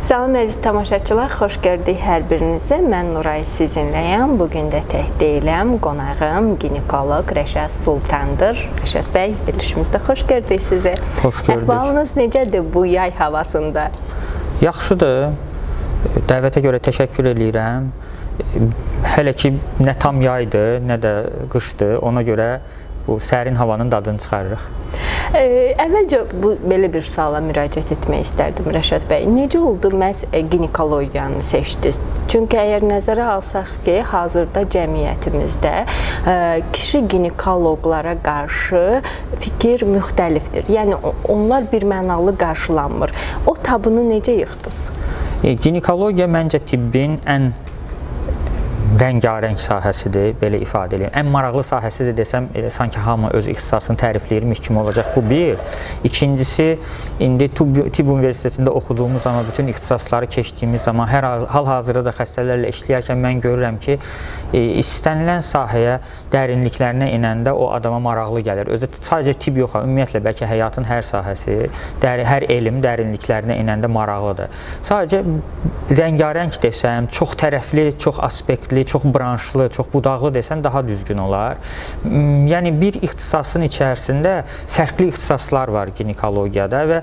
Salam əziz tamaşaçılar, xoş gördük hər birinizi. Mən Nuray sizinləyəm. Bugün də tək deyiləm. Qonağım ginekoloq Rəşad Sultandır. Rəşad bəy, verilişimizdə xoş gördük sizi. Xoş gördük. Əhvalınız necədir bu yay havasında? Yaxşıdır. Dəvətə görə təşəkkür edirəm. Hələ ki nə tam yaydır, nə də qışdır. Ona görə bu sərin havanın dadını çıxarırıq. Əvvəlcə belə bir suala müraciət etmək istərdim Rəşad bəy. Necə oldu məhz ginekologiyanı seçdiniz? Çünki əgər nəzərə alsaq ki, hazırda cəmiyyətimizdə kişi ginekoloqlara qarşı fikir müxtəlifdir. Yəni onlar birmənalı qarşılanmır. O tabunu necə yıxdınız? Ginekologiya məncə tibbin ən rəngarəng sahəsidir, belə ifadə edeyim. Ən maraqlı sahəsidir desəm, sanki hamı öz ixtisasını tərifləyirmiş kimi olacaq. Bu bir. İkincisi, indi tibb universitetində oxuduğumuz zaman, bütün ixtisasları keçdiyimiz zaman, hal-hazırda da xəstələrlə işləyərkən mən görürəm ki, istənilən sahəyə dərinliklərinə inəndə o adama maraqlı gəlir. Özü sadəcə tibb yox, ümumiyyətlə bəlkə həyatın hər sahəsi, hər elm dərinliklərinə inəndə maraqlıdır. Sadəcə rəngarəng desəm, çox tərəfli, çox aspektli, çox branşlı, çox budaqlı desən daha düzgün olar. Yəni bir ixtisasın içərisində fərqli ixtisaslar var ginekologiyada və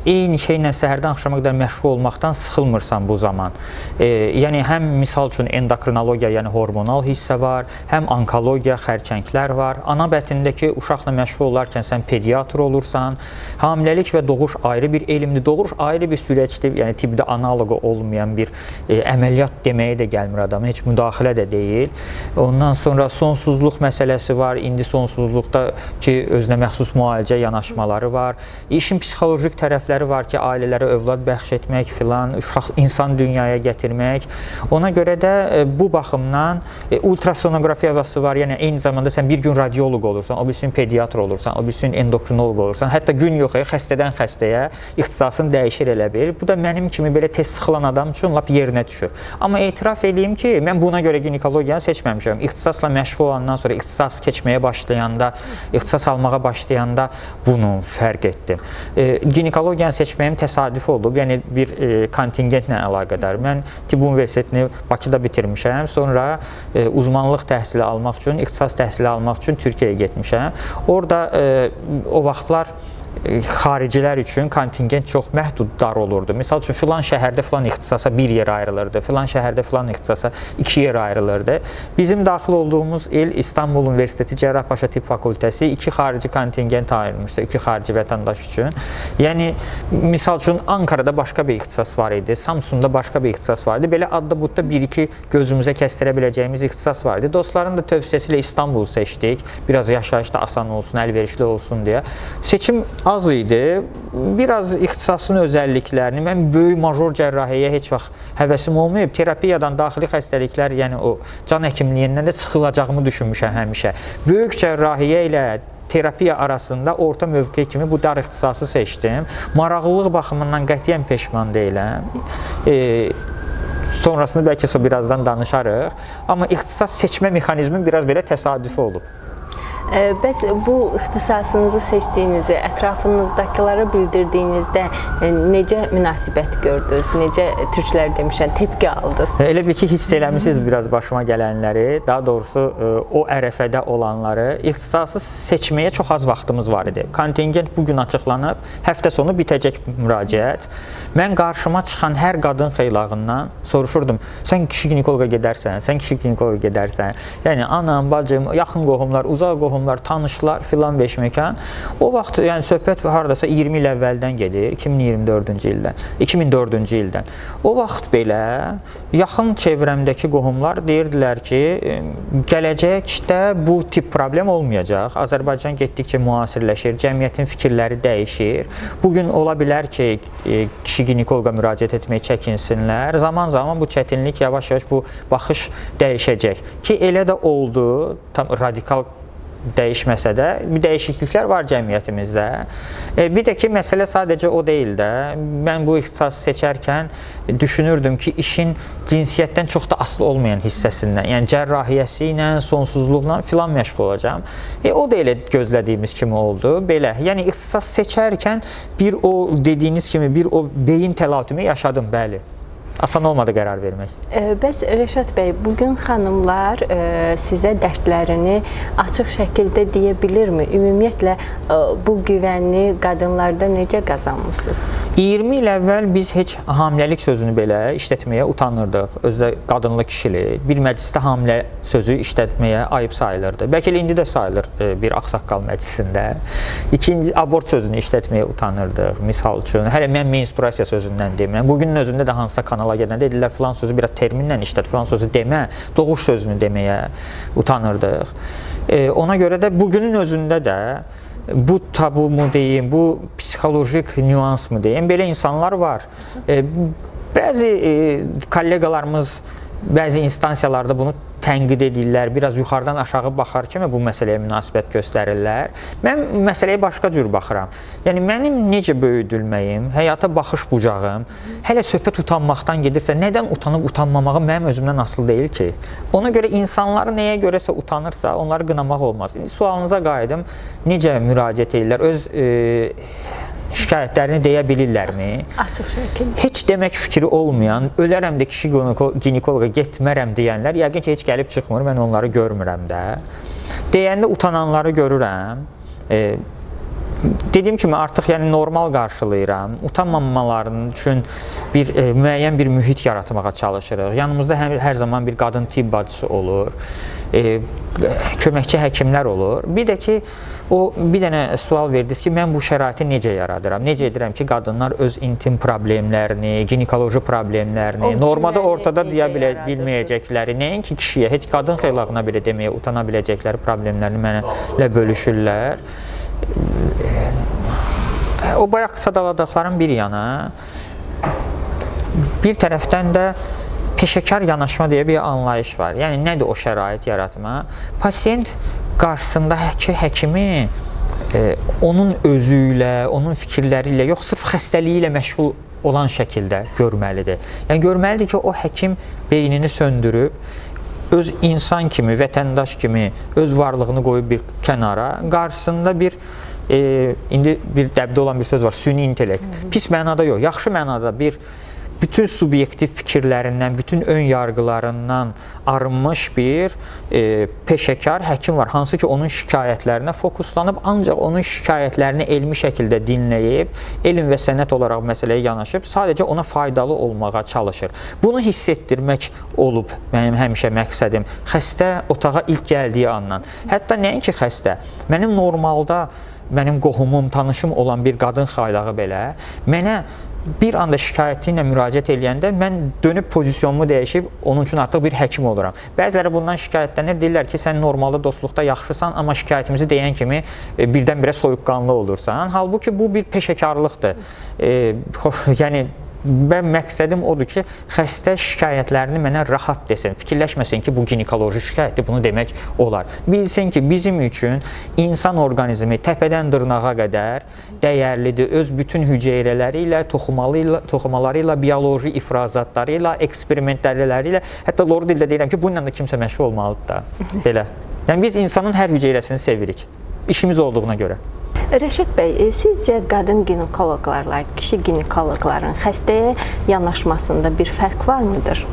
eyni şeylə səhərdən axşama qədər məşğul olmaqdan sıxılmırsan bu zaman. Yəni həm misal üçün endokrinologiya, yəni hormonal hissə var, həm onkologiya, xərçənglər var. Ana bətnindəki uşaqla məşğul olarkən sən pediatr olursan. Hamiləlik və doğuş ayrı bir elmdir. Doğuş ayrı bir süreçdir. Yəni tibbdə analoqu olmayan bir əməliyyat deməyə də gəlmir adamın. Heç müdaxilə də deyil. Ondan sonra sonsuzluq məsələsi var. İndi sonsuzluqda ki, özünə məxsus müalicə yanaşmaları var. İşin psixolojik tərəfləri var ki, ailələrə övlad bəxş etmək filan, uşaq insan dünyaya gətirmək. Ona görə də bu baxımdan ultrasonoqrafiyası var. Yəni eyni zamanda sən bir gün radioloq olursan, o birisi gün pediatr olursan, o birisi gün endokrinoloq olursan. Hətta gün yox, xəstədən xəstəyə ixtisasın dəyişir elə bir. Bu da mənim kimi belə tez sıxılan adam üçün lap yerinə düşür. Amma etiraf edeyim ki, mən buna görə ginekologiyanı seçməmişəm. İxtisasla məşğul olandan sonra, ixtisas keçməyə başlayanda, ixtisas almağa başlayanda bunu fərq etdim. Ginekologiyanı seçməyim təsadüf olub, yəni bir kontingentlə əlaqədar. Mən tibb universitetini Bakıda bitirmişəm, sonra uzmanlıq təhsili almaq üçün, ixtisas təhsili almaq üçün Türkiyəyə getmişəm. Orada o vaxtlar xaricilər üçün kontingent çox məhdud olurdu. Misal üçün, filan şəhərdə filan ixtisasa bir yer ayrılırdı, filan şəhərdə filan ixtisasa iki yer ayrılırdı. Bizim daxil olduğumuz il İstanbul Universiteti Cərrahpaşa Tibb Fakültəsi iki xarici kontingent ayırmışdı, iki xarici vətəndaş üçün. Yəni, misal üçün, Ankarada başqa bir ixtisas var idi, Samsun'da başqa bir ixtisas var idi. Belə adda-budda bir-iki gözümüzə kəstirə biləcəyimiz ixtisas var idi. Dostların da tövsiyəsilə İstanbul seçdik, biraz yaşayış da asan olsun, əlverişli olsun deyə. Seçim az idi. Biraz ixtisasın özəlliklərini, mən böyük major cərrahiyyəyə heç vaxt həvəsim olmayıb. Terapiyadan daxili xəstəliklər, yəni o can həkimliyindən də çıxılacağımı düşünmüşəm həmişə. Böyük cərrahiyyə ilə terapiya arasında orta mövqe kimi bu dar ixtisası seçdim. Maraqlılıq baxımından qətiyyən peşman deyiləm. Sonrasını bəlkə birazdan danışarıq. Amma ixtisas seçmə mexanizmi biraz belə təsadüfi olub. Bəs bu ixtisasınızı seçdiyinizi ətrafınızdakılara bildirdiyinizdə necə münasibət gördünüz? Necə türklər demişən, tepki aldınız? Elə bir ki, hiss eləmişsiniz biraz başıma gələnləri, daha doğrusu o ərəfədə olanları. İxtisası seçməyə çox az vaxtımız var idi. Kontingent bugün açıqlanıb, həftə sonu bitəcək müraciət. Mən qarşıma çıxan hər qadın xeylağından soruşurdum, sən kişi ginekoloqa gedərsən, sən kişi ginekoloqa gedərsən. Yəni, anam, bacım, yaxın qohumlar, uzaq qohumlar, tanışlar filan beşməkan. O vaxt, yəni söhbət hardasa 20 il əvvəldən gedir, 2024-cü ildən, 2004-cü ildən. O vaxt belə yaxın çevrəmdəki qohumlar deyirdilər ki, gələcəkdə bu tip problem olmayacaq. Azərbaycan getdikcə müasirləşir, cəmiyyətin fikirləri dəyişir. Bugün ola bilər ki, kişi ginekoloqa müraciət etməyi çəkinsinlər. Zaman-zaman bu çətinlik yavaş-yavaş bu baxış dəyişəcək. Ki, elə də oldu, tam radikal dəyişməsə də bir dəyişikliklər var cəmiyyətimizdə. Bir də ki, məsələ sadəcə o deyil də. Mən bu ixtisası seçərkən düşünürdüm ki, işin cinsiyyətdən çox da asılı olmayan hissəsindən, yəni cərrahiyyəsi ilə, sonsuzluqla filan məşğul olacağam. O da elə gözlədiyimiz kimi oldu. Belə, yəni ixtisas seçərkən bir o dediyiniz kimi bir o beyin təlatümü yaşadım, bəli. Asan olmadı qərar vermək. Bəs Rəşad bəy, bugün xanımlar sizə dərdlərini açıq şəkildə deyə bilirmi? Ümumiyyətlə bu güvəni qadınlarda necə qazanmısınız? 20 il əvvəl biz heç hamiləlik sözünü belə işlətməyə utanırdıq. Özdə qadınlı kişili. Bir məclisdə hamilə sözü işlətməyə ayıb sayılırdı. Bəlkə indi də sayılır bir ağsaqqal məclisində. İkinci abort sözünü işlətməyə utanırdıq. Misal üçün, hələ mən menstruasiya sözündən deyim. Bugünün özündə də hansısa kanala gedəndə dedilər filan sözü biraz terminlə işlət, filan sözü demə, doğuş sözünü deməyə utanırdıq. Ona görə də bugünün özündə də bu tabu mu deyim, bu psixolojik nüans mı deyim, belə insanlar var. Bəzi kolleqalarımız bəzi instansiyalarda bunu tənqid edirlər, biraz yuxarıdan aşağı baxar kimi bu məsələyə münasibət göstərirlər. Mən məsələyə başqa cür baxıram. Yəni, mənim necə böyüdülməyim, həyata baxış bucağım, hələ söhbət utanmaqdan gedirsə, nədən utanıb utanmamağı mənim özümdən asılı deyil ki. Ona görə insanları nəyə görəsə utanırsa, onları qınamaq olmaz. İndi sualınıza qayıdım, necə müraciət edirlər, öz şikayətlərini deyə bilirlərmi? Açıq şəkildə. Heç demək fikri olmayan, ölərəm də kişi ginekoloqa getmərəm deyənlər, yəqin ki, heç gəlib çıxmır, mən onları görmürəm də. Deyəndə utananları görürəm. Dediyim kimi, artıq yəni normal qarşılayıram. Utanmamalarının üçün müəyyən bir mühit yaratmağa çalışırıq. Yanımızda hər zaman bir qadın tibb bacısı olur, köməkçi həkimlər olur. Bir də ki, bir dənə sual verdiniz ki, mən bu şəraiti necə yaradıram? Necə edirəm ki, qadınlar öz intim problemlərini, ginekoloji problemlərini, normada ortada deyə bilməyəcəkləri, nəinki kişiyə, heç qadın xeylağına belə deməyə utana biləcəkləri problemlərini mənimlə bölüşürlər. O bayaq sadaladıqların bir yana, bir tərəfdən də peşəkar yanaşma deyə bir anlayış var. Yəni, nədir o şərait yaratma? Pasiyent qarşısındakı həkimi onun özü ilə, onun fikirləri ilə, yox, sırf xəstəliyi ilə məşğul olan şəkildə görməlidir. Yəni, görməlidir ki, o həkim beynini söndürüb, öz insan kimi, vətəndaş kimi öz varlığını qoyub bir kənara, qarşısında indi bir dəbdə olan bir söz var, süni intellekt. Pis mənada yox, yaxşı mənada bütün subyektiv fikirlərindən, bütün ön yargılarından arınmış bir peşəkar həkim var. Hansı ki, onun şikayətlərinə fokuslanıb, ancaq onun şikayətlərini elmi şəkildə dinləyib, elm və sənət olaraq məsələyə yanaşıb, sadəcə ona faydalı olmağa çalışır. Bunu hiss etdirmək olub mənim həmişə məqsədim. Xəstə otağa ilk gəldiyi andan. Hətta nəinki xəstə, mənim normalda mənim qohumum, tanışım olan bir qadın xaylağı belə mənə bir anda şikayəti ilə müraciət eləyəndə mən dönüb pozisyonumu dəyişib onun üçün artıq bir həkim oluram. Bəziləri bundan şikayətlənir, deyirlər ki, sən normalda dostluqda yaxşısan, amma şikayətimizi deyən kimi birdən-birə soyuqqanlı olursan. Halbuki bu bir peşəkarlıqdır. Yəni, mən məqsədim odur ki, xəstə şikayətlərini mənə rahat desin, fikirləşməsin ki, bu ginekoloji şikayətdir, bunu demək olar. Bilsin ki, bizim üçün insan orqanizmi təpədən dırnağa qədər dəyərlidir, öz bütün hüceyrələri ilə, toxumaları ilə, bioloji ifrazatları ilə, eksperimentləri ilə, hətta doğru dildə deyirəm ki, bununla da kimsə məşğul olmalıdır da, belə. Yəni, biz insanın hər hüceyrəsini sevirik, işimiz olduğuna görə. Rəşad bəy, sizcə qadın ginekoloqlarla kişi ginekoloqların xəstəyə yanaşmasında bir fərq var mıdır?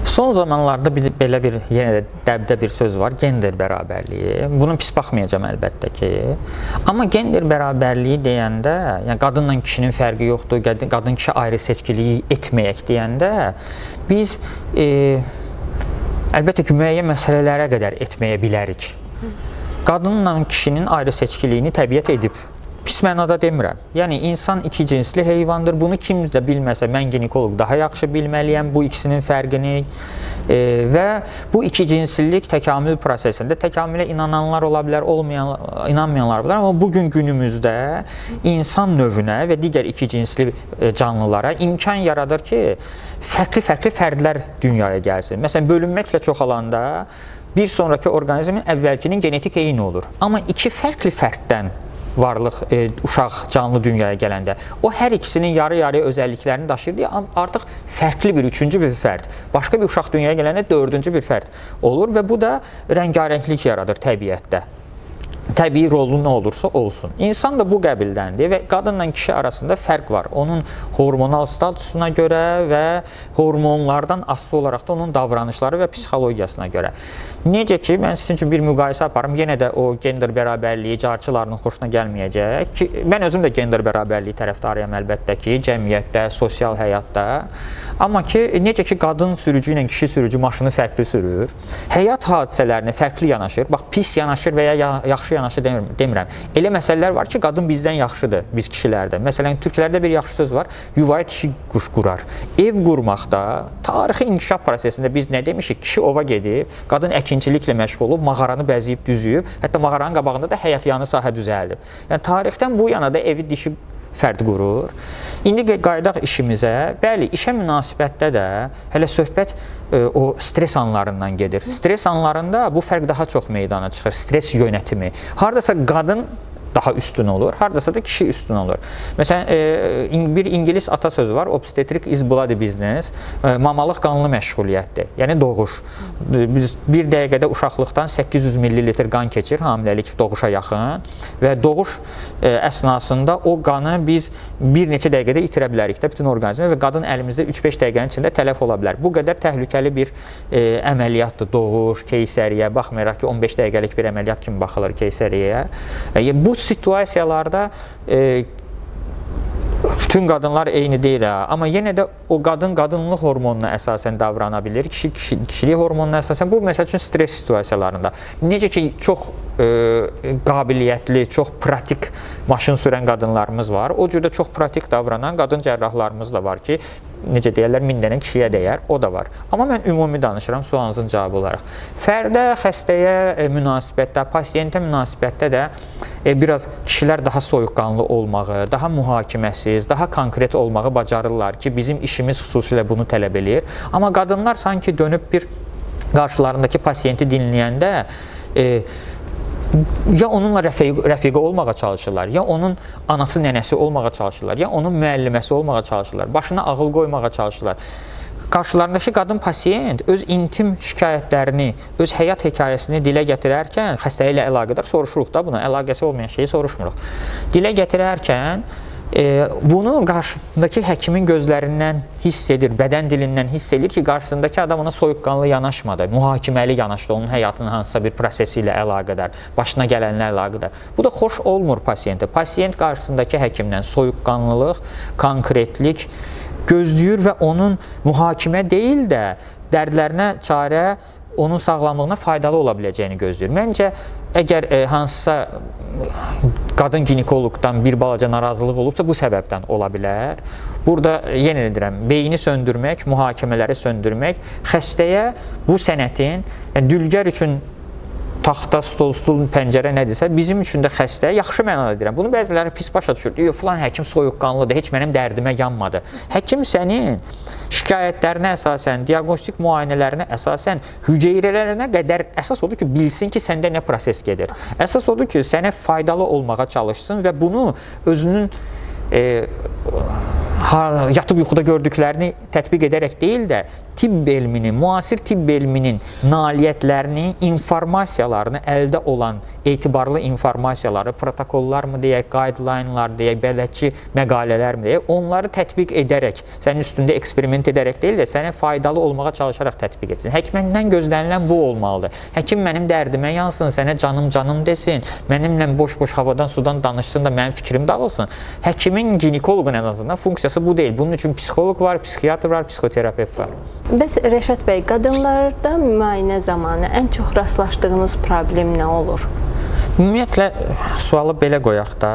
Son zamanlarda belə bir, yenə də dəbdə bir söz var, gender bərabərliyi. Bunu pis baxmayacağım əlbəttə ki. Amma gender bərabərliyi deyəndə, yəni qadınla kişinin fərqi yoxdur, qadın-kişi ayrı seçkiliyi etməyək deyəndə, biz əlbəttə ki, müəyyən məsələlərə qədər etməyə bilərik. Qadınla kişinin ayrı seçkiliyini təbiət edib. Pis mənada demirəm. Yəni, insan iki cinsli heyvandır. Bunu kim də bilməsə, mən ginekoloq daha yaxşı bilməliyəm bu ikisinin fərqini. Və bu iki cinslilik təkamül prosesində təkamülə inananlar ola bilər, inanmayanlar ola bilər. Amma bugün günümüzdə insan növünə və digər iki cinsli canlılara imkan yaradır ki, fərqli-fərqli fərdlər dünyaya gəlsin. Məsələn, bölünməklə çoxalanda bir sonraki orqanizmin əvvəlkinin genetik eyni olur. Amma iki fərqli fərddən varlıq uşaq canlı dünyaya gələndə o hər ikisinin yarı-yarıya özəlliklərini daşıyır deyə artıq fərqli bir üçüncü bir fərd, başqa bir uşaq dünyaya gələndə dördüncü bir fərd olur və bu da rəngarənglik yaradır təbiətdə. Təbii rolu nə olursa olsun. İnsan da bu qəbildəndir və qadınla kişi arasında fərq var. Onun hormonal statusuna görə və hormonlardan asılı olaraq da onun davranışları və psixologiyasına görə. Necə ki, mən sizin üçün bir müqayisə aparım, yenə də o gender bərabərliyi carçılarının xoşuna gəlməyəcək ki, mən özüm də gender bərabərliyi tərəfdarıyam əlbəttə ki, cəmiyyətdə, sosial həyatda. Amma ki, necə ki, qadın sürücü ilə kişi sürücü maşını fərqli sürür, həyat hadisələrini fərqli yanaşır, bax, pis yanaşır və ya yaxşı yanaşı demirəm. Elə məsələlər var ki, qadın bizdən yaxşıdır, biz kişilərdə. Məsələn, türklərdə bir yaxşı söz var, yuvaya dişi quş qurar. Ev qurmaqda, tarixi inkişaf prosesində biz nə demişik? Kişi ova gedib, qadın əkinçiliklə məşğul olub, mağaranı bəzəyib düzüyüb, hətta mağaranın qabağında da həyatyanı sahə düzəldib. Yəni, tarixdən bu yana da evi dişi fərd qurur. İndi qayıdaq işimizə. Bəli, işə münasibətdə də hələ söhbət o stres anlarından gedir. Stres anlarında bu fərq daha çox meydana çıxır. Stres yönətimi. Hardasa qadın daha üstün olur, hardasa da kişi üstün olur. Məsələn, bir İngilis atasözü var, obstetric is bloody business, mamalıq qanlı məşğuliyyətdir, yəni doğuş. Biz bir dəqiqədə uşaqlıqdan 800 millilitr qan keçir, hamiləlik doğuşa yaxın və doğuş əsnasında o qanı biz bir neçə dəqiqədə itirə bilərik də bütün orqanizmə və qadın əlimizdə 3-5 dəqiqənin içində tələf ola bilər. Bu qədər təhlükəli bir əməliyyatdır, doğuş, keysəriyyə, baxmayaraq ki, 15 dəqiqəlik bir əməliyyat kimi baxılır keysəriyyəyə. Bu situasiyalarda bütün qadınlar eyni deyil, amma yenə də o qadın qadınlıq hormonuna əsasən davrana bilir, kişi kişilik hormonuna əsasən. Bu, məsəl üçün, stres situasiyalarında. Necə ki, çox qabiliyyətli, çox pratik maşın sürən qadınlarımız var, o cürdə çox pratik davranan qadın cərrahlarımız da var ki, necə deyərlər, 1000 dənə kişiyə dəyər, o da var. Amma mən ümumi danışıram sualınızın cavabı olaraq. Fərdə, xəstəyə münasibətdə, pasiyentə münasibətdə də biraz kişilər daha soyuqqanlı olmağı, daha mühakiməsiz, daha konkret olmağı bacarırlar ki, bizim işimiz xüsusilə bunu tələb eləyir. Amma qadınlar sanki dönüb bir qarşılarındakı pasiyenti dinləyəndə ya onunla rəfiqə olmağa çalışırlar, ya onun anası, nənəsi olmağa çalışırlar, ya onun müəlliməsi olmağa çalışırlar, başına ağıl qoymağa çalışırlar. Qarşılarındakı qadın pasiyent öz intim şikayətlərini, öz həyat hekayəsini dilə gətirərkən, xəstəyə ilə əlaqədar soruşuruq da buna, əlaqəsi olmayan şeyi soruşmuruq. Dilə gətirərkən bunu qarşısındakı həkimin gözlərindən hiss edir, bədən dilindən hiss edir ki, qarşısındakı adam ona soyuqqanlı yanaşmadı, mühakiməli yanaşdı, onun həyatının hansısa bir prosesi ilə əlaqədar, başına gələnlə əlaqədar. Bu da xoş olmur pasiyentə. Pasiyent qarşısındakı həkimdən soyuqqanlılıq, konkretlik gözləyir və onun mühakimə deyil də dərdlərinə çarə, onun sağlamlığına faydalı ola biləcəyini gözləyir. Məncə, əgər hansısa qadın ginekoloqdan bir balaca narazılıq olubsa, bu səbəbdən ola bilər. Burada, yenə edirəm, beyni söndürmək, mühakimələri söndürmək, xəstəyə bu sənətin, dülgər üçün taxta, stol, pəncərə nədirsə, bizim üçün də xəstə, yaxşı mənada deyirəm. Bunu bəziləri pis başa düşür. Deyir, filan həkim soyuqqanlıdır, heç mənim dərdimə yanmadı. Həkim sənin şikayətlərinə əsasən, diaqnostik müayinələrinə əsasən, hüceyrələrinə qədər əsas odur ki, bilsin ki, səndə nə proses gedir. Əsas odur ki, sənə faydalı olmağa çalışsın və bunu özünün yatıb yuxuda gördüklərini tətbiq edərək deyil də, tibb elminin, müasir tibb elminin nailiyyətlərini, informasiyalarını, əldə olan etibarlı informasiyaları, protokollar mı deyək, guideline-lar deyək, bələdçi məqalələr mi deyək, onları tətbiq edərək, sənin üstündə eksperiment edərək deyil də, sənə faydalı olmağa çalışaraq tətbiq etsin. Həkimdən gözlənilən bu olmalıdır. Həkim mənim dərdimə yansın, sənə canım desin, mənimlə boş-boş havadan, sudan danışsın da mənim fikrim dağılsın. Həkimin, ginekoloqun ən azından funksiyası bu deyil. Bunun üçün psixoloq var, psixiatr var, psixoterapevt var. Bəs Rəşad bəy, qadınlarda müayinə zamanı ən çox rastlaşdığınız problem nə olur? Ümumiyyətlə, sualı belə qoyaq da,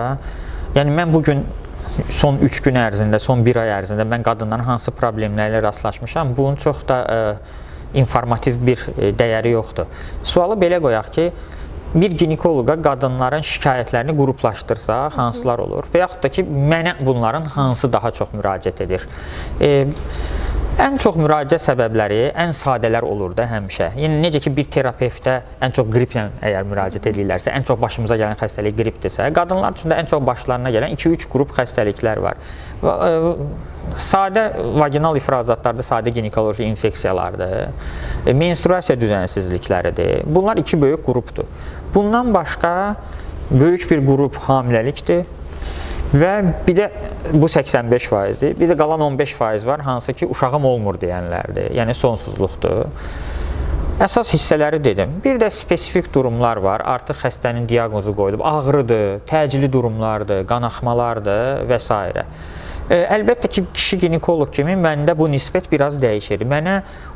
yəni mən bugün son 3 gün ərzində, son 1 ay ərzində mən qadınların hansı problemlərlə rastlaşmışam, bunun çox da informativ bir dəyəri yoxdur. Sualı belə qoyaq ki, bir ginekoloqa qadınların şikayətlərini qruplaşdırsaq, hansılar olur və yaxud da ki, mənə bunların hansı daha çox müraciət edir? Ən çox müraciət səbəbləri ən sadələr olur da həmişə. Yəni necə ki bir terapevtə ən çox qriplə əgər müraciət edirlərsə, ən çox başımıza gələn xəstəlik qripdirsə, qadınlar üçün də ən çox başlarına gələn 2-3 qrup xəstəliklər var. Sadə vaginal ifrazatlarda sadə ginekoloji infeksiyalardır, menstruasiya düzənsizlikləridir. Bunlar 2 böyük qrupdur. Bundan başqa böyük bir qrup hamiləlikdir. Və bir də bu 85%-dir. Bir də qalan 15% var, hansı ki uşağım olmur deyənlərdir. Yəni sonsuzluqdur. Əsas hissələri dedim. Bir də spesifik durumlar var. Artıq xəstənin diaqnozu qoyulub. Ağrıdır, təcili durumlardır, qanaxmalardır və s. Əlbəttə ki, kişi ginekoloq kimi məndə bu nisbət biraz dəyişir. Mənə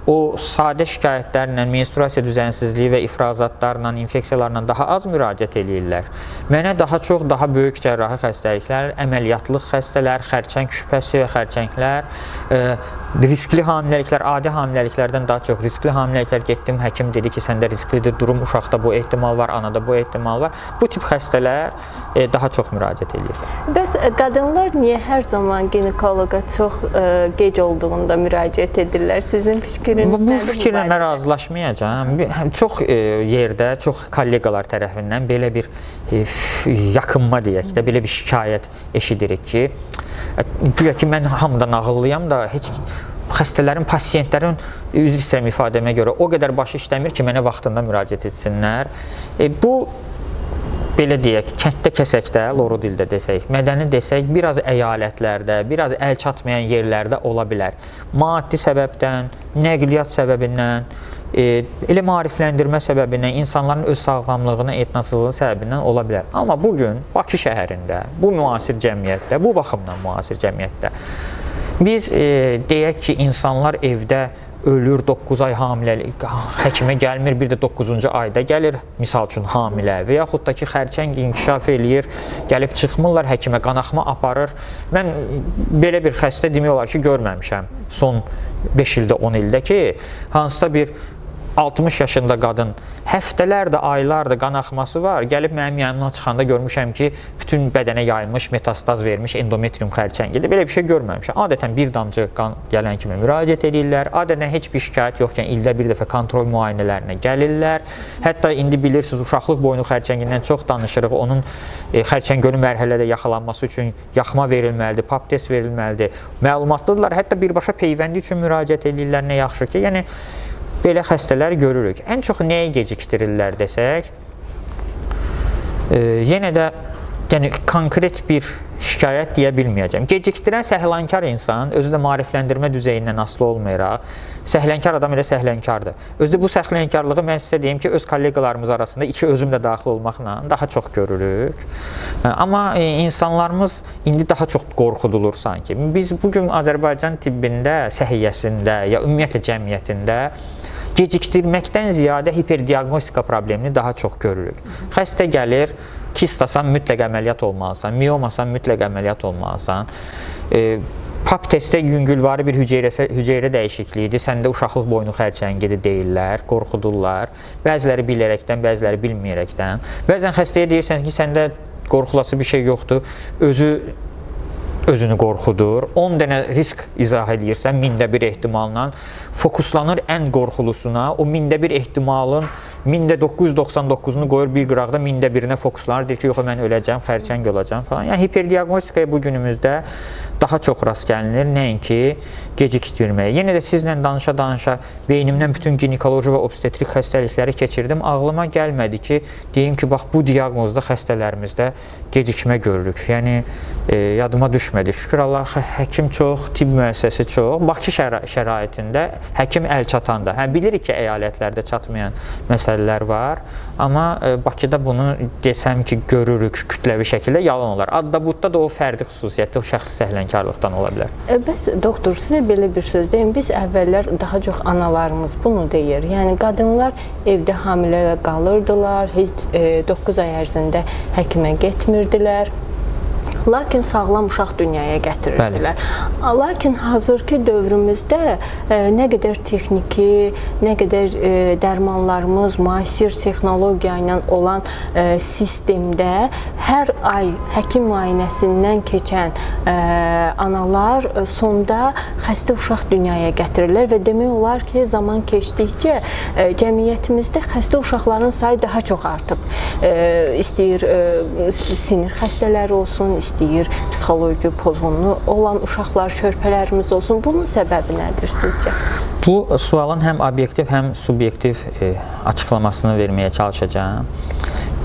o sadə şikayətlərlə, menstruasiya düzənsizliyi və ifrazatlarla, infeksiyalarla daha az müraciət edirlər. Mənə daha çox, daha böyük cərrahi xəstəliklər, əməliyyatlıq xəstələr, xərçəng küpəsi və xərçənglər, riskli hamiləliklər, adi hamiləliklərdən daha çox riskli hamiləliklər getdim. Həkim dedi ki, səndə risklidir durum, uşaqda bu ehtimal var, anada bu ehtimal var. Bu tip xəstələr daha çox müraciət edir. Bəs qadınlar niyə hər zaman ginekoloqa çox gec olduğunda müraciət edirlər? Sizin fikriniz nədir? Bu fikirlə mən razılaşmayacağam. Çox yerdə, çox kolleqalar tərəfindən belə bir yaxınma deyək də, belə bir şikayət eşidirik ki, güya ki, mən hamıdan ağıllıyam da, heç xəstələrin, pasiyentlərin üzr istəyirəm ifadəmə görə o qədər başı işləmir ki, mənə vaxtında müraciət etsinlər. Bu belə deyək, kənddə kəsəkdə, loru dildə desək, mədəni desək, biraz əyalətlərdə, biraz əl çatmayan yerlərdə ola bilər. Maddi səbəbdən, nəqliyyat səbəbindən, elə maarifləndirmə səbəbindən, insanların öz sağlamlığına etinasızlığı səbəbindən ola bilər. Amma bugün Bakı şəhərində, bu müasir cəmiyyətdə, bu baxımdan müasir cəmiyyətdə biz deyək ki, insanlar evdə ölür, 9 ay hamiləlik həkimə gəlmir, bir də 9-cu ayda gəlir, misal üçün hamilə və yaxud da ki, xərçəng inkişaf eləyir, gəlib çıxmırlar həkimə, qanaxma aparır. Mən belə bir xəstə demək olar ki, görməmişəm son 5 ildə, 10 ildə ki, hansısa bir 60 yaşında qadın həftələrdə, aylardır qanaxması var, gəlib mənim yanımdan çıxanda görmüşəm ki, bütün bədənə yayılmış, metastaz vermiş endometrium xərçəngidir. Belə bir şey görməmişəm. Adətən bir damcı qan gələn kimi müraciət edirlər. Adətən heç bir şikayət yoxkən ildə bir dəfə kontrol müayinələrinə gəlirlər. Hətta indi bilirsiniz, uşaqlıq boynu xərçəngindən çox danışırıq. Onun xərçəng gölü mərhələdə yaxalanması üçün yaxma verilməlidir, pap test verilməlidir. Məlumatlıdırlar. Hətta birbaşa peyvəndi üçün müraciət edirlər. Nə yaxşı ki, yəni belə xəstələr görürük. Ən çox nəyi gecikdirirlər desək, yenə də yəni, konkret bir şikayət deyə bilməyəcəm. Gecikdirən səhlankar insan, özü də maarifləndirmə düzeyindən asılı olmayaraq, səhlənkar adam elə səhlənkardır. Özü bu səhlənkarlığı mən sizə deyim ki, öz kolleqalarımız arasında, içi özüm də daxil olmaqla daha çox görürük. Amma insanlarımız indi daha çox qorxudulur sanki. Biz bugün Azərbaycan tibbində, səhiyyəsində, ya ümumiyyətlə cəmiyyətində gecikdirməkdən ziyadə hiperdiaqnostika problemini daha çox görürük. Xəstə gəlir, kistasan mütləq əməliyyat olmalısan, miomasan mütləq əməliyyat olmalısan. Pap testdə yüngülvari bir hüceyrə dəyişikliyidir, səndə uşaqlıq boynu xərçəngidir deyirlər, qorxudurlar. Bəziləri bilərəkdən, bəziləri bilməyərəkdən. Bəzən xəstəyə deyirsəniz ki, səndə qorxulası bir şey yoxdur, özünü qorxudur. 10 dənə risk izah edirsən, 1000-də 1 ehtimalla fokuslanır ən qorxulusuna. O 1000-də 1 ehtimalın 1999-unu qoyur bir qıraqda, 1000-də 1-nə fokuslanır. Deyir ki, yox, mən öləcəm, xərçəng olacam falan. Yəni, hiperdiaqnostikaya bu günümüzdə daha çox rast gəlinir, nəinki gecikdirməyə. Yenə də sizlə danışa-danışa beynimdən bütün ginekoloji və obstetrik xəstəlikləri keçirdim. Ağlıma gəlmədi ki, deyim ki, bax, bu diaqnozda xəstələrimizdə gecikmə görürük. Yəni, yadıma düşmədi. Şükür Allah, həkim çox, tibb müəssisəsi çox. Bakı şəraitində həkim əl çatanda. Bilirik ki, əyalətlərdə çatmayan məsələlər var, amma Bakıda bunu desəm ki, görürük kütləvi şəkildə, yalan olar. Adda-budda da o fərdi xüsusiyyətdə, o şəxsi səhlənkarlıqdan ola bilər. Bəs doktor, sizə belə bir söz deyim, biz əvvəllər daha çox analarımız bunu deyir. Yəni, qadınlar evdə hamilə qalırdılar, heç 9 ay ərzində həkimə getmirdilər. Lakin sağlam uşaq dünyaya gətirirdilər. Lakin hazırki dövrümüzdə nə qədər texniki, nə qədər dərmanlarımız müasir texnologiya ilə olan sistemdə hər ay həkim müayinəsindən keçən analar sonda xəstə uşaq dünyaya gətirirlər və demək olar ki, zaman keçdikcə cəmiyyətimizdə xəstə uşaqların sayı daha çox artıb. İstəyir sinir xəstələri olsun, istəyir psixoloji pozğunluğu olan uşaqlar, körpələrimiz olsun. Bunun səbəbi nədir sizcə? Bu sualın həm obyektiv, həm subyektiv açıqlamasını verməyə çalışacağım.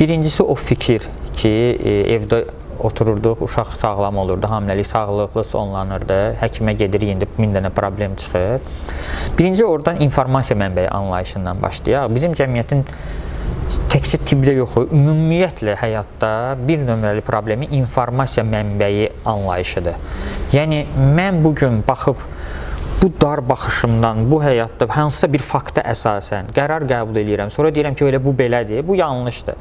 Birincisi o fikir ki, evdə otururduq, uşaq sağlam olurdu, hamiləlik sağlıqlı sonlanırdı, həkimə gedirik, indi 1000 dənə problem çıxır. Birinci oradan informasiya mənbəyi anlayışından başlayaq. Bizim cəmiyyətin təkcə tibbdə yox, ümumiyyətlə həyatda bir nömrəli problemi informasiya mənbəyi anlayışıdır. Yəni, mən bugün baxıb bu dar baxışımdan, bu həyatda hansısa bir fakta əsasən qərar qəbul edirəm, sonra deyirəm ki, elə bu belədir, bu yanlışdır.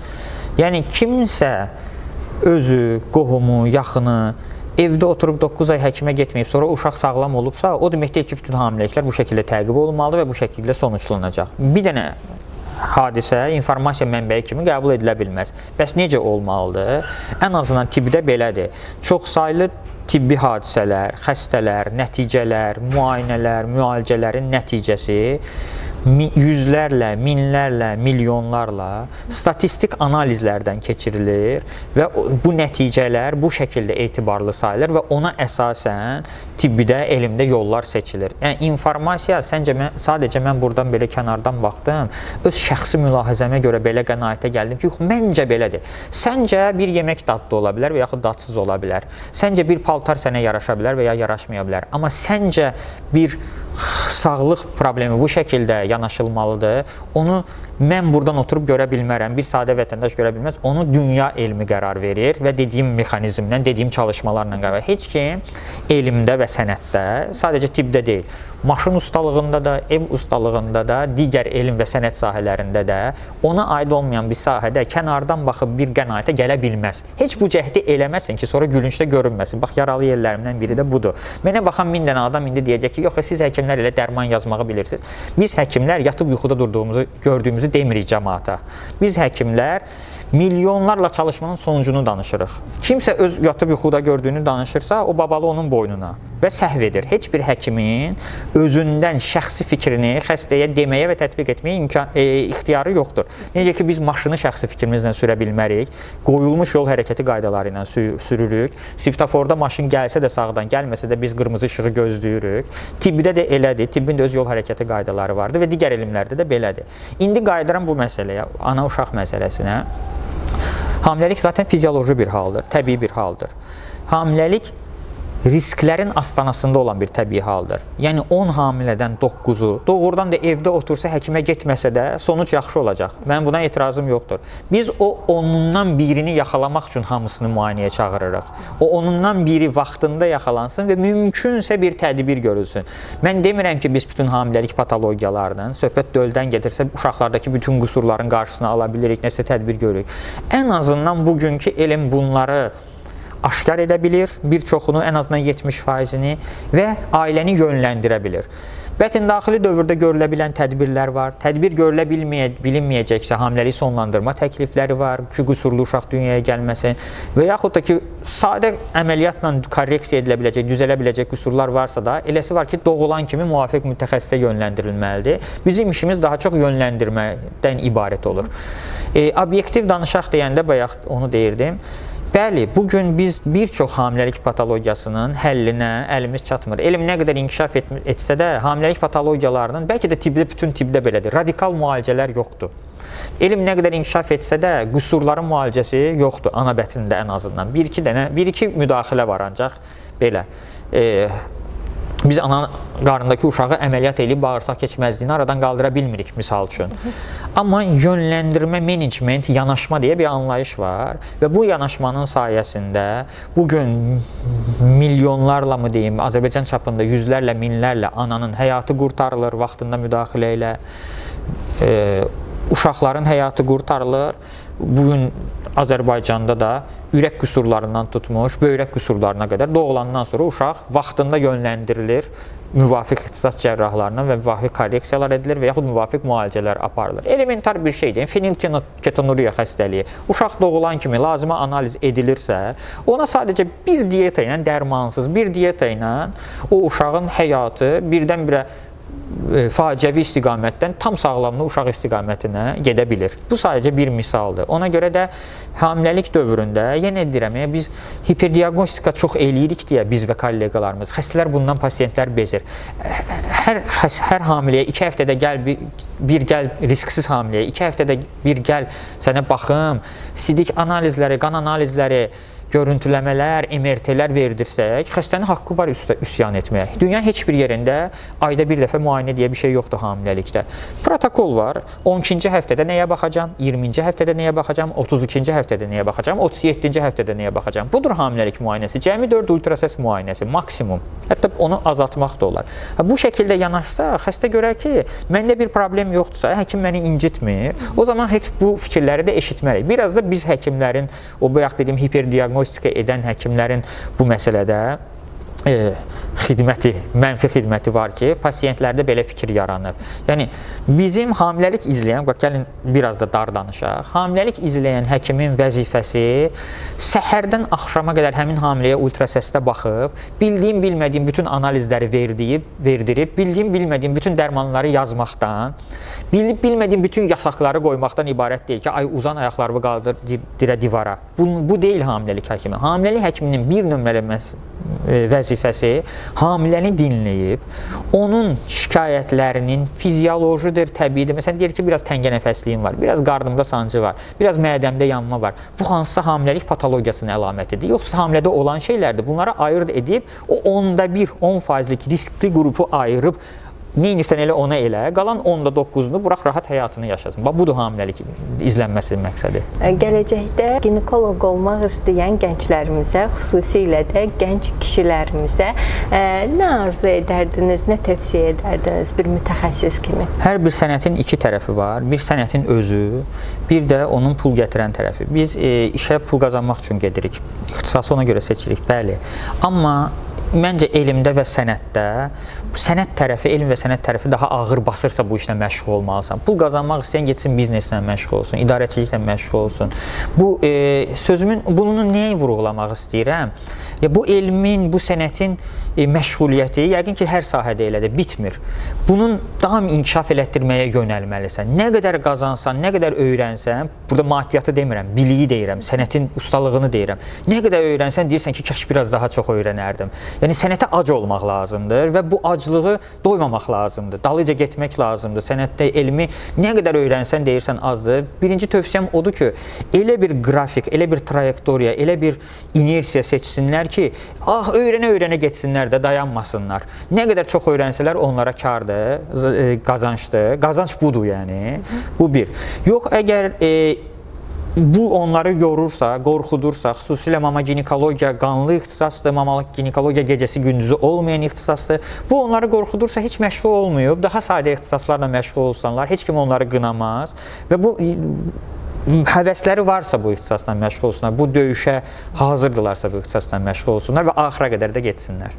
Yəni, kimsə özü, qohumu, yaxını evdə oturub 9 ay həkimə getməyib, sonra uşaq sağlam olubsa, o deməkdir ki, bütün hamiləliklər bu şəkildə təqib olunmalıdır və bu şəkildə sonuçlanacaq. Bir dənə hadisə informasiya mənbəyi kimi qəbul edilə bilməz. Bəs necə olmalıdır? Ən azından tibbdə belədir. Çoxsaylı tibbi hadisələr, xəstələr, nəticələr, müayinələr, müalicələrin nəticəsi yüzlərlə, minlərlə, milyonlarla statistik analizlərdən keçirilir və bu nəticələr bu şəkildə etibarlı sayılır və ona əsasən tibbidə, elmdə yollar seçilir. Yəni, informasiya, sadəcə mən buradan belə kənardan baxdım, öz şəxsi mülahizəmə görə belə qənaətə gəldim ki, yox, məncə belədir. Səncə bir yemək dadlı ola bilər və yaxud dadsız ola bilər. Səncə bir paltar sənə yaraşa bilər və ya yaraşmaya bilər. Amma səncə bir sağlıq problemi bu şəkildə yanaşılmalıdır. Onu mən buradan oturub görə bilmərəm, bir sadə vətəndaş görə bilməz. Onu dünya elmi qərar verir və dediyim mexanizmlə, dediyim çalışmalarla qərar verir. Heç kim elmdə və sənətdə, sadəcə tibbdə deyil, maşın ustalığında da, ev ustalığında da, digər elm və sənət sahələrində də ona aid olmayan bir sahədə kənardan baxıb bir qənaətə gələ bilməz. Heç bu cəhdi eləməsin ki, sonra gülüncdə görünməsin. Bax, yaralı yerlərimdən biri də budur. Mənə baxan 1000 dənə adam indi deyəcək ki, yox, siz həkimlər elə dərman yazmağı bilirsiniz. Biz həkimlər yatıb yuxuda durduğumuzu, gördüyümüzü demirik cəmaata. Biz həkimlər milyonlarla çalışmanın sonucunu danışırıq. Kimsə öz yatıb yuxuda gördüyünü danışırsa, o babalı onun boynuna və səhv edir. Heç bir həkimin özündən şəxsi fikrini xəstəyə deməyə və tətbiq etməyə ixtiyarı yoxdur. Necə ki, biz maşını şəxsi fikrimizlə sürə bilmərik, qoyulmuş yol hərəkəti qaydaları ilə sürürük, svetoforda maşın gəlsə də sağdan, gəlməsə də biz qırmızı işığı gözləyirik. Tibbdə də elədir, tibbin də öz yol hərəkəti qaydaları vardır və digər elmlərdə də belədir. İndi qayıdıram bu məsələyə, ana-uşaq məsələsinə. Hamiləlik zaten fizioloji bir haldır, təbii bir haldır. Hamiləlik risklərin astanasında olan bir təbii haldır. Yəni 10 hamilədən 9-u doğrudan da evdə otursa, həkimə getməsə də sonuc yaxşı olacaq. Mən buna etirazım yoxdur. Biz o 10-undan birini yaxalamaq üçün hamısını müayinəyə çağırırıq. O 10-undan biri vaxtında yaxalansın və mümkünsə bir tədbir görülsün. Mən demirəm ki, biz bütün hamiləlik patologiyalarının, söhbət döldən gedirsə, uşaqlardakı bütün qüsurların qarşısını ala bilirik, nəsə tədbir görürük. Ən azından bugünkü elm bunları aşkar edə bilir, bir çoxunu, ən azından 70%-ni və ailəni yönləndirə bilir. Bətindaxili dövrdə görülə bilən tədbirlər var. Tədbir görülə bilinməyəcəksə, hamiləlik sonlandırma təklifləri var ki, qüsurlu uşaq dünyaya gəlməsin və yaxud da ki, sadə əməliyyatla korreksiya edilə biləcək, düzələ biləcək qüsurlar varsa da, eləsi var ki, doğulan kimi müvafiq mütəxəssisə yönləndirilməlidir. Bizim işimiz daha çox yönləndirmədən ibarət olur. Obyektiv danışaq deyəndə, bayaq onu deyirdim. Bəli, bugün biz bir çox hamiləlik patologiyasının həllinə əlimiz çatmır. Elm nə qədər inkişaf etsə də, hamiləlik patologiyalarının, bəlkə də bütün tibbdə belədir, radikal müalicələr yoxdur. Elm nə qədər inkişaf etsə də, qüsurların müalicəsi yoxdur, ana bətnində ən azından. Bir-iki müdaxilə var ancaq belə. Biz ana qarnındakı uşağı əməliyyat edib bağırsaq keçməzliyini aradan qaldıra bilmirik, misal üçün. Amma yönləndirmə, menecment, yanaşma deyə bir anlayış var və bu yanaşmanın sayəsində bugün milyonlarla mı deyim, Azərbaycan çapında yüzlərlə, minlərlə ananın həyatı qurtarılır vaxtında müdaxilə ilə, uşaqların həyatı qurtarılır. Bugün Azərbaycanda da ürək qüsurlarından tutmuş, böyrək qüsurlarına qədər doğulandan sonra uşaq vaxtında yönləndirilir, müvafiq ixtisas cərrahlarına və müvafiq korreksiyalar edilir və yaxud müvafiq müalicələr aparılır. Elementar bir şeydir. Fenilketonuriya xəstəliyi uşaq doğulan kimi lazımi analiz edilirsə, ona sadəcə bir diyeta ilə, dərmansız bir diyeta ilə o uşağın həyatı birdən-birə faciəvi istiqamətdən tam sağlamlı uşaq istiqamətinə gedə bilir. Bu sadəcə bir misaldır. Ona görə də hamiləlik dövründə, yenə deyirəm, biz hiperdiaqnostika çox eləyirik deyə biz və kolleqalarımız, xəstələr bundan, pasiyentlər bezir. Hər hamiləyə 2 həftədə bir gəl risksiz hamiləyə, 2 həftədə bir gəl sənə baxım, sidik analizləri, qan analizləri, görüntüləmələr, MRT-lər verdirsək, xəstənin haqqı var üsyan etməyə. Dünyanın heç bir yerində ayda bir dəfə müayinə deyə bir şey yoxdur hamiləlikdə. Protokol var. 12-ci həftədə nəyə baxacam, 20-ci həftədə nəyə baxacam, 32-ci həftədə nəyə baxacam, 37-ci həftədə nəyə baxacam. Budur hamiləlik müayinəsi. Cəmi 4 ultrasəs müayinəsi, maksimum. Hətta onu azaltmaq da olar. Bu şəkildə yanaşsa, xəstə görər ki, məndə bir problem yoxdursa, həkim məni incitmir, o zaman heç bu fikirləri də eşitməliyik. Biraz da biz həkimlərin, o bayaq dediyim hiperdiaqnostika edən həkimlərin bu məsələdə mənfi xidməti var ki, pasiyentlərdə belə fikir yaranıb. Yəni, bizim hamiləlik izləyən, gəlin biraz da dar danışaq, hamiləlik izləyən həkimin vəzifəsi səhərdən axşama qədər həmin hamiləyə ultrasəsdə baxıb, bildiyim, bilmədiyim bütün analizləri verdirib, bildiyim, bilmədiyim bütün dərmanları yazmaqdan, bilmədiyim bütün yasaqları qoymaqdan ibarət deyil ki, ay uzan ayaqlarımı qaldır dirə divara. Bu deyil hamiləlik həkimi. Hamiləlik həkiminin bir nömrəli vəzifəsi hamiləni dinləyib, onun şikayətlərinin fiziolojidir, təbiidir. Məsələn, deyir ki, biraz təngənəfəsliyim var, biraz qarnımda sancı var, biraz mədəmdə yanma var. Bu hansısa hamiləlik patologiyasının əlamətidir, yoxsa hamilədə olan şeylərdir. Bunları ayırd edib, o 10% riskli qrupu ayırıb, neynirsən elə ona elə, qalan 9%-unu burax rahat həyatını yaşasın. Budur hamiləlik izlənməsi məqsədi. Gələcəkdə ginekoloq olmaq istəyən gənclərimizə, xüsusilə də gənc kişilərimizə nə arzu edərdiniz, nə tövsiyə edərdiniz bir mütəxəssis kimi? Hər bir sənətin iki tərəfi var. Bir sənətin özü, bir də onun pul gətirən tərəfi. Biz işə pul qazanmaq üçün gedirik. İxtisası ona görə seçirik, bəli. Amma məncə elmdə və sənətdə sənət tərəfi, elm və sənət tərəfi daha ağır basırsa bu işlə məşğul olmalısan. Pul qazanmaq istəyən getsin bizneslə məşğul olsun, idarəçiliklə məşğul olsun. Bu bunu nəyə vurğulamaq istəyirəm? Bu elmin, bu sənətin məşğuliyyəti yəqin ki, hər sahədə elədir, bitmir. Bunun daim inkişaf elətdirməyə yönəlməlisən. Nə qədər qazansan, nə qədər öyrənsən, burada maddiyyatı demirəm, biliyi deyirəm, sənətin ustalığını deyirəm. Nə qədər öyrənsən, deyirsən ki, kaş biraz daha çox öyrənərdim. Yəni, sənətə ac olmaq lazımdır və bu aclığı doymamaq lazımdır, dalıca getmək lazımdır. Sənətdə elmi nə qədər öyrənsən, deyirsən azdır. Birinci tövsiyəm odur ki, elə bir qrafik, elə bir trayektoriya, elə bir inersiya seçsinlər ki, öyrənə-öyrənə getsinlər də, dayanmasınlar. Nə qədər çox öyrənsələr onlara kardır, qazançdır. Qazanc budur yəni. Bu bir. Yox, əgər bu onları yorursa, qorxudursa, xüsusilə mama ginekologiya qanlı ixtisasdır, mamalık ginekologiya gecəsi gündüzü olmayan ixtisasdır. Bu onları qorxudursa heç məşğul olmayıb, daha sadə ixtisaslarla məşğul olsanlar, heç kim onları qınamaz və bu həvəsləri varsa bu ixtisasla məşğul olsunlar, bu döyüşə hazırdırlarsa bu ixtisasla məşğul olsunlar və axıra qədər də getsinlər.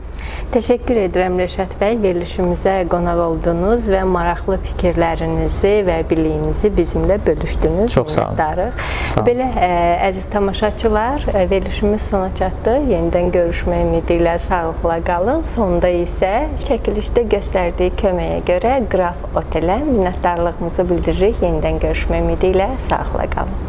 Təşəkkür edirəm Rəşad bəy, verilişimizə qonaq oldunuz və maraqlı fikirlərinizi və biliyinizi bizimlə bölüşdünüz. Çox sağ olun. Belə, əziz tamaşaçılar, verilişimiz sona çatdı. Yenidən görüşmək ümidi ilə sağlıqla qalın. Sonda isə çəkilişdə göstərdiyi köməyə görə Qraf Otelə minnətdarlığımızı bildiririk. Yenidən görüşmək ümidi ilə sağlıqla qalın.